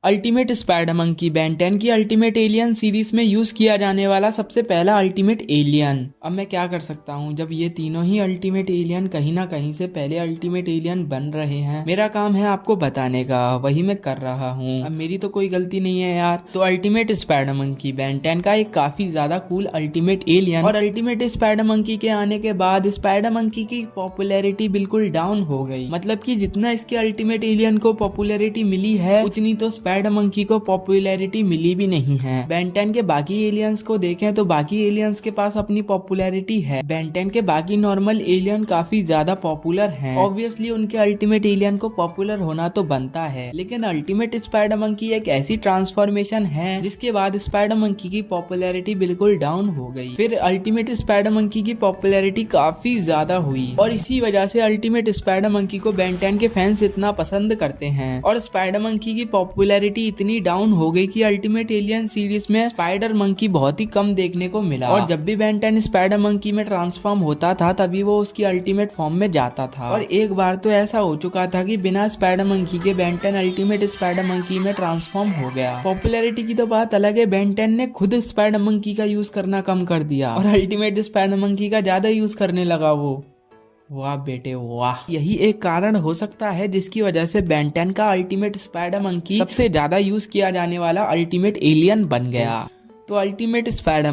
Ultimate spider monkey Ben 10 की ultimate alien series में use किया जाने वाला सबसे पहला अल्टीमेट एलियन। अब मैं क्या कर सकता हूँ, जब ये तीनों ही अल्टीमेट एलियन कहीं ना कहीं से पहले अल्टीमेट एलियन बन रहे हैं, मेरा काम है आपको बताने का, वही मैं कर रहा हूँ। अब मेरी तो कोई गलती नहीं है यार। तो अल्टीमेट स्पाइडर मंकी बेन 10 का एक काफी ज्यादा कूल अल्टीमेट एलियन, और अल्टीमेट स्पाइडर मंकी के आने के बाद स्पाइडर मंकी की पॉपुलैरिटी बिल्कुल डाउन हो गई। मतलब कि जितना इसके अल्टीमेट एलियन को पॉपुलैरिटी मिली है, उतनी तो स्पाइडर मंकी को पॉपुलैरिटी मिली भी नहीं है। बेन 10 के बाकी एलियंस को देखें तो बाकी एलियंस के पास अपनी पॉपुलैरिटी है। बेन 10 के बाकी नॉर्मल एलियन काफी ज्यादा पॉपुलर हैं। ऑब्वियसली उनके अल्टीमेट एलियन को पॉपुलर होना तो बनता है, लेकिन अल्टीमेट स्पाइडर मंकी एक ऐसी ट्रांसफॉर्मेशन है जिसके बाद स्पाइडर मंकी की पॉपुलैरिटी बिल्कुल डाउन हो गई। फिर अल्टीमेट स्पाइडर मंकी की पॉपुलैरिटी काफी ज्यादा हुई, और इसी वजह से अल्टीमेट स्पाइडर मंकी को बेन 10 के फैंस इतना पसंद करते हैं। और स्पाइडर मंकी की पॉपुलैरिटी इतनी डाउन हो गई कि अल्टीमेट एलियन सीरीज में स्पाइडर मंकी बहुत ही कम देखने को मिला। और जब भी बेन 10 स्पाइडर मंकी में ट्रांसफॉर्म होता था, तभी वो उसकी अल्टीमेट फॉर्म में जाता था। और एक बार तो ऐसा हो चुका था कि बिना स्पाइडर मंकी के बेन 10 अल्टीमेट स्पाइडर मंकी में ट्रांसफॉर्म हो गया। पॉपुलैरिटी की तो बात अलग है, बेन 10 ने खुद स्पाइडर मंकी का यूज करना कम कर दिया और अल्टीमेट स्पाइडर मंकी का ज्यादा यूज करने लगा वो। वाह बेटे वाह। यही एक कारण हो सकता है जिसकी वजह से बेन 10 का अल्टीमेट स्पाइडर मंकी सबसे ज्यादा यूज किया जाने वाला अल्टीमेट एलियन बन गया। तो अल्टीमेट स्पाइडर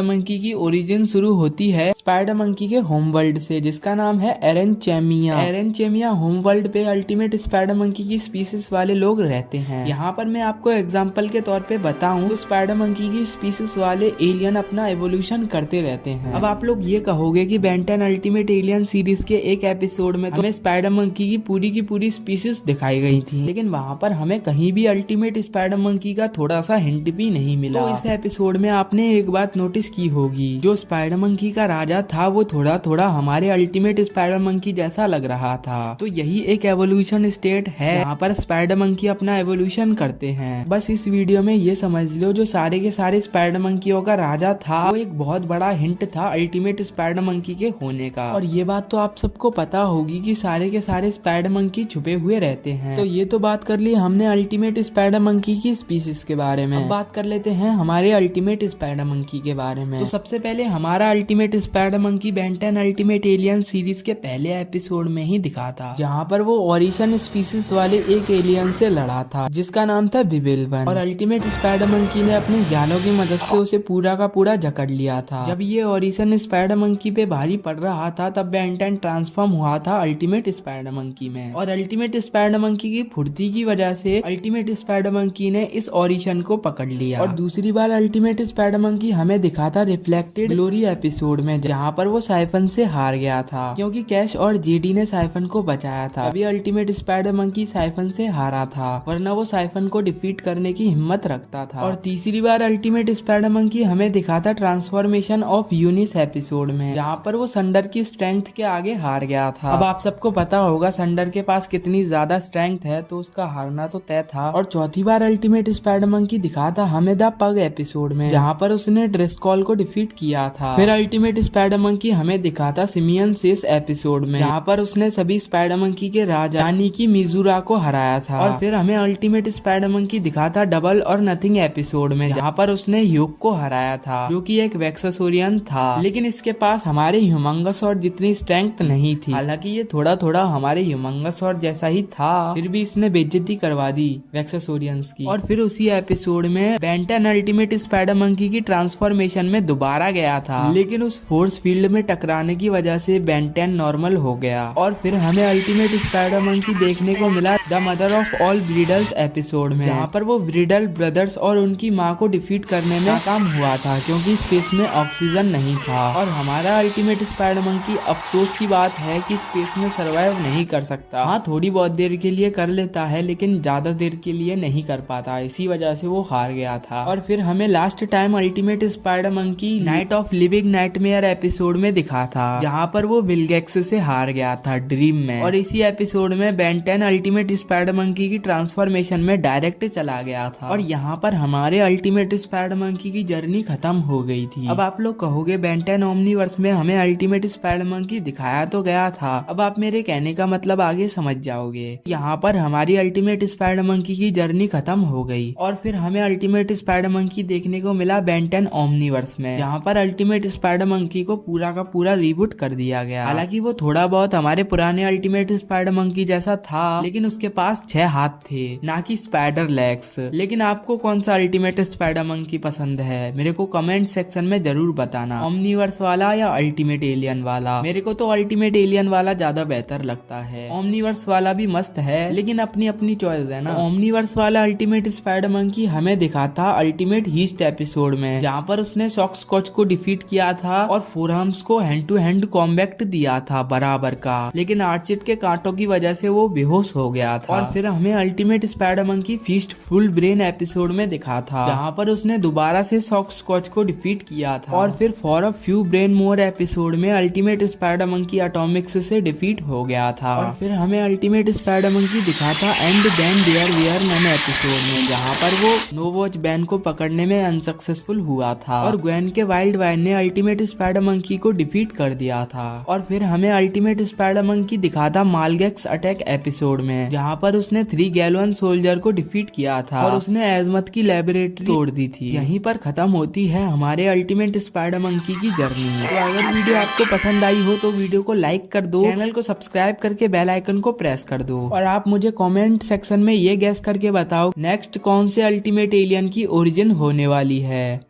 मंकी की ओरिजिन शुरू होती है स्पाइडर मंकी के होम वर्ल्ड से, जिसका नाम है एरेनचेमिया होम वर्ल्ड पे अल्टीमेट स्पाइडर मंकी की स्पीसीज वाले लोग रहते हैं। यहाँ पर मैं आपको एग्जांपल के तौर पे बताऊं तो स्पाइडर मंकी की स्पीसीज वाले एलियन अपना एवोल्यूशन करते रहते हैं। अब आप लोग ये कहोगे कि बेन 10 अल्टीमेट एलियन सीरीज के एक एपिसोड में तो हमें स्पाइडर मंकी की पूरी स्पीसीज दिखाई गई थी, लेकिन वहाँ पर हमें कहीं भी अल्टीमेट स्पाइडर मंकी का थोड़ा सा हिंट भी नहीं मिला। तो इस एपिसोड में आपने एक बात नोटिस की होगी, जो स्पाइडर मंकी का राजा था वो थोड़ा थोड़ा हमारे अल्टीमेट स्पाइडर मंकी जैसा लग रहा था। तो यही एक एवोल्यूशन स्टेट है जहाँ पर स्पाइडर मंकी अपना एवोल्यूशन करते हैं। बस इस वीडियो में ये समझ लो, जो सारे के सारे स्पाइडर मंकियों का राजा था वो एक बहुत बड़ा हिंट था अल्टीमेट स्पाइडर मंकी के होने का। और ये बात तो आप सबको पता होगी कि सारे के सारे स्पाइडर मंकी छुपे हुए रहते हैं। तो ये तो बात कर ली हमने अल्टीमेट स्पाइडर मंकी की स्पीसीज के बारे में। अब बात कर लेते हैं हमारे अल्टीमेट स्पाइडर मंकी के बारे में। तो सबसे पहले हमारा ultimate spider monkey Ben 10 ultimate alien series के पहले एपिसोड में ही दिखा था, जहाँ पर वो ओरिसन स्पीसीज वाले एक एलियन से लड़ा था जिसका नाम था बिबिलवन। और अल्टीमेट स्पाइडर मंकी ने अपनी जालों की मदद से उसे पूरा का पूरा जकड़ लिया था। जब ये ओरिसन स्पाइडर मंकी पे भारी पड़ रहा था, तब बेन 10 ट्रांसफॉर्म हुआ था अल्टीमेट स्पाइडर मंकी में। और अल्टीमेट स्पाइडर मंकी की फुर्ती की वजह से अल्टीमेट स्पाइडर मंकी ने इस ओरिसन को पकड़ लिया। और दूसरी बार अल्टीमेट स्पाइडर मंकी हमें दिखा था रिफ्लेक्टेड ग्लोरी एपिसोड में, जहाँ पर वो साइफन से हार गया था क्योंकि कैश और जेडी ने साइफन को बचाया था। अभी अल्टीमेट स्पाइडर मंकी साइफन से हारा था, वरना वो साइफन को डिफीट करने की हिम्मत रखता था। और तीसरी बार अल्टीमेट स्पाइडर मंकी हमें दिखा था ट्रांसफॉर्मेशन ऑफ यूनिस एपिसोड में, जहाँ पर वो संडर की स्ट्रेंथ के आगे हार गया था। अब आप सबको पता होगा संडर के पास कितनी ज्यादा स्ट्रेंथ है, तो उसका हारना तो तय था। और चौथी बार अल्टीमेट स्पाइडर मंकी दिखा था हमें द पग एपिसोड में, जहाँ पर उसने ड्रेसकॉल को डिफीट किया था। फिर अल्टीमेट स्पाइडर मंकी हमें दिखा था सिमियन सेस एपिसोड में, जहाँ पर उसने सभी स्पाइडर मंकी के राजा यानी कि मिजुरा को हराया था। और फिर हमें अल्टीमेट स्पाइडर मंकी दिखा था डबल और नथिंग एपिसोड में, जहाँ पर उसने ह्यूग को हराया था, जो कि एक वेक्सासोरियन था, लेकिन इसके पास हमारे ह्यूमंगसॉर्ड जितनी स्ट्रेंथ नहीं थी। हालांकि ये थोड़ा थोड़ा हमारे ह्यूमंगसॉर्ड जैसा ही था, फिर भी इसने बेइज्जती करवा दी वेक्सासोरियंस की। और फिर उसी एपिसोड में बेन 10 अल्टीमेट स्पाइडर मंकी की ट्रांसफॉर्मेशन में दोबारा गया था, लेकिन उस फोर्स फील्ड में टकराने की वजह से बेन 10 नॉर्मल हो गया। और फिर हमें अल्टीमेट स्पाइडर मंकी देखने को मिला the mother of all bridals episode में, जहाँ पर वो ब्रीडल ब्रदर्स और उनकी माँ को डिफीट करने में नाकाम हुआ था क्योंकि स्पेस में ऑक्सीजन नहीं था। और हमारा अल्टीमेट स्पाइडर मंकी अफसोस की बात है कि स्पेस में सर्वाइव नहीं कर सकता। हाँ, थोड़ी बहुत देर के लिए कर लेता है, लेकिन ज्यादा देर के लिए नहीं कर पाता, इसी वजह से वो हार गया था। और फिर हमें last time ultimate spider monkey night of living nightmare episode में दिखा था, जहाँ पर वो बिल गेट्स से हार गया था ड्रीम में। और इसी एपिसोड में बेन 10 अल्टीमेट स्पाइडर मंकी की ट्रांसफॉर्मेशन में डायरेक्ट चला गया था और यहाँ पर हमारे अल्टीमेट स्पाइडर मंकी की जर्नी खत्म हो गई थी। अब आप लोग कहोगे बेन 10 ओमनीवर्स में हमें अल्टीमेट स्पाइडर मंकी दिखाया तो गया था, अब आप मेरे कहने का मतलब आगे समझ जाओगे। यहाँ पर हमारी अल्टीमेट स्पाइडर मंकी की जर्नी खत्म हो गई और फिर हमें अल्टीमेट स्पाइडर मंकी देखने को मिला बेन 10 ओमनीवर्स में, जहाँ पर अल्टीमेट स्पाइडर मंकी को पूरा का पूरा रिबूट कर दिया गया। हालांकि वो थोड़ा बहुत हमारे पुराने अल्टीमेट स्पाइडर मंकी जैसा था, लेकिन उसके पास 6 हाथ थे, ना कि स्पाइडर लेग्स। लेकिन आपको कौन सा अल्टीमेट स्पाइडर मंकी पसंद है मेरे को कमेंट सेक्शन में जरूर बताना, ओमनीवर्स वाला या अल्टीमेट एलियन वाला। मेरे को तो अल्टीमेट एलियन वाला ज्यादा बेहतर लगता है, ओमनीवर्स वाला भी मस्त है लेकिन अपनी अपनी चॉइस है ना। ओमनीवर्स वाला अल्टीमेट स्पाइडर मंकी हमें दिखा था अल्टीमेट हीस्ट एपिसोड में, जहाँ पर उसने सॉक्सकॉच को डिफीट किया था और फोरहम्स को हैंड टू हैंड कॉम्बैक्ट दिया था बराबर का, लेकिन आर्चिड के कांटों की वजह से वो बेहोश हो गया था। और फिर हमें ultimate spider monkey feast full brain episode में दिखा था, जहाँ पर उसने दोबारा से सॉक्सकॉच को डिफीट किया था। और फिर for a few brain more episode में अल्टीमेट स्पाइडर मंकी एटॉमिक्स से डिफीट हो गया था। और फिर हमें अल्टीमेट स्पाइडर मंकी दिखा था and then there were none episode में, जहाँ पर वो नो वॉच बैन को पकड़ने में अनसक्सेसफुल हुआ था और ग्वेन के वाइल्ड वाइन ने अल्टीमेट स्पाइडर मंकी को डिफीट कर दिया था। और फिर हमें अल्टीमेट स्पाइडर मंकी दिखा था मालगेक्स अटैक एपिसोड में, जहाँ पर उसने 3 गैलन सोल्जर को डिफीट किया था और उसने एजमत की लेबोरेटरी तोड़ दी थी। यहीं पर खत्म होती है हमारे अल्टीमेट स्पाइडर मंकी की जर्नी। तो अगर वीडियो आपको पसंद आई हो तो वीडियो को लाइक कर दो, चैनल को सब्सक्राइब करके बेल आइकन को प्रेस कर दो और आप मुझे कमेंट सेक्शन में ये गेस करके बताओ नेक्स्ट कौन से अल्टीमेट एलियन की ओरिजिन होने वाली है।